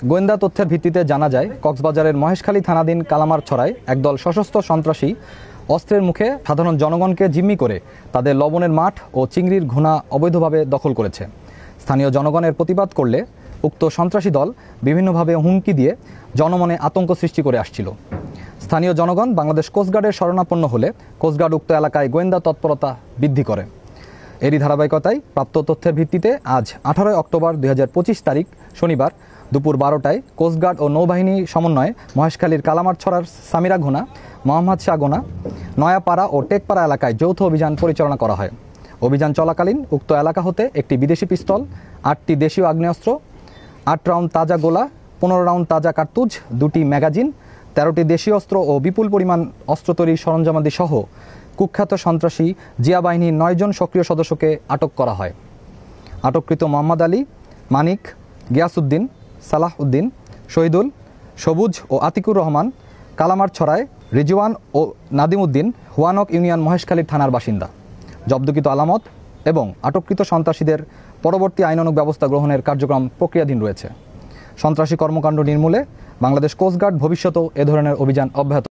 গোয়েন্দা তথ্যের ভিত্তিতে জানা যায়, কক্সবাজারের মহেশখালী থানাধীন কালামারছড়ায় একদল সশস্ত্র সন্ত্রাসী অস্ত্রের মুখে সাধারণ জনগণকে জিম্মি করে তাদের লবণের মাঠ ও চিংড়ির ঘোনা অবৈধভাবে দখল করেছে। স্থানীয় জনগণের প্রতিবাদ করলে উক্ত সন্ত্রাসী দল বিভিন্নভাবে হুমকি দিয়ে জনমনে আতঙ্ক সৃষ্টি করে আসছিল। স্থানীয় জনগণ বাংলাদেশ কোস্টগার্ডের শরণাপন্ন হলে কোস্টগার্ড উক্ত এলাকায় গোয়েন্দা তৎপরতা বৃদ্ধি করে। এরই ধারাবাহিকতায় প্রাপ্ত তথ্যের ভিত্তিতে আজ 18 অক্টোবর 2025 তারিখ শনিবার দুপুর 12টায় কোস্টগার্ড ও নৌবাহিনী সমন্বয়ে মহেশখালীর কালামারছড়ার সামিরা ঘোনা, মোহাম্মদ শাহ গোনা, নয়াপাড়া ও টেকপাড়া এলাকায় যৌথ অভিযান পরিচালনা করা হয়। অভিযান চলাকালীন উক্ত এলাকা হতে একটি বিদেশি পিস্তল, 8টি দেশীয় আগ্নেয়াস্ত্র, 8 রাউন্ড তাজা গোলা, 15 রাউন্ড তাজা কার্তুজ, 2টি ম্যাগাজিন, 13টি দেশীয় অস্ত্র ও বিপুল পরিমাণ অস্ত্র তৈরির সরঞ্জামাদি সহ কুখ্যাত সন্ত্রাসী জিয়া বাহিনীর 9 জন সক্রিয় সদস্যকে আটক করা হয়। আটককৃত মোহাম্মদ আলী, মানিক, গিয়াসউদ্দিন, সালাহ উদ্দিন, শহীদুল, সবুজ ও আতিকুর রহমান কালামারছড়ায়, রিজওয়ান ও নাদিম উদ্দিন হুয়ানক ইউনিয়ন মহেশখালী থানার বাসিন্দা। জব্দকৃত আলামত এবং আটককৃত সন্ত্রাসীদের পরবর্তী আইনানুগ ব্যবস্থা গ্রহণের কার্যক্রম প্রক্রিয়াধীন রয়েছে। সন্ত্রাসী কর্মকাণ্ড নির্মূলে বাংলাদেশ কোস্টগার্ড ভবিষ্যতেও এ ধরনের অভিযান অব্যাহত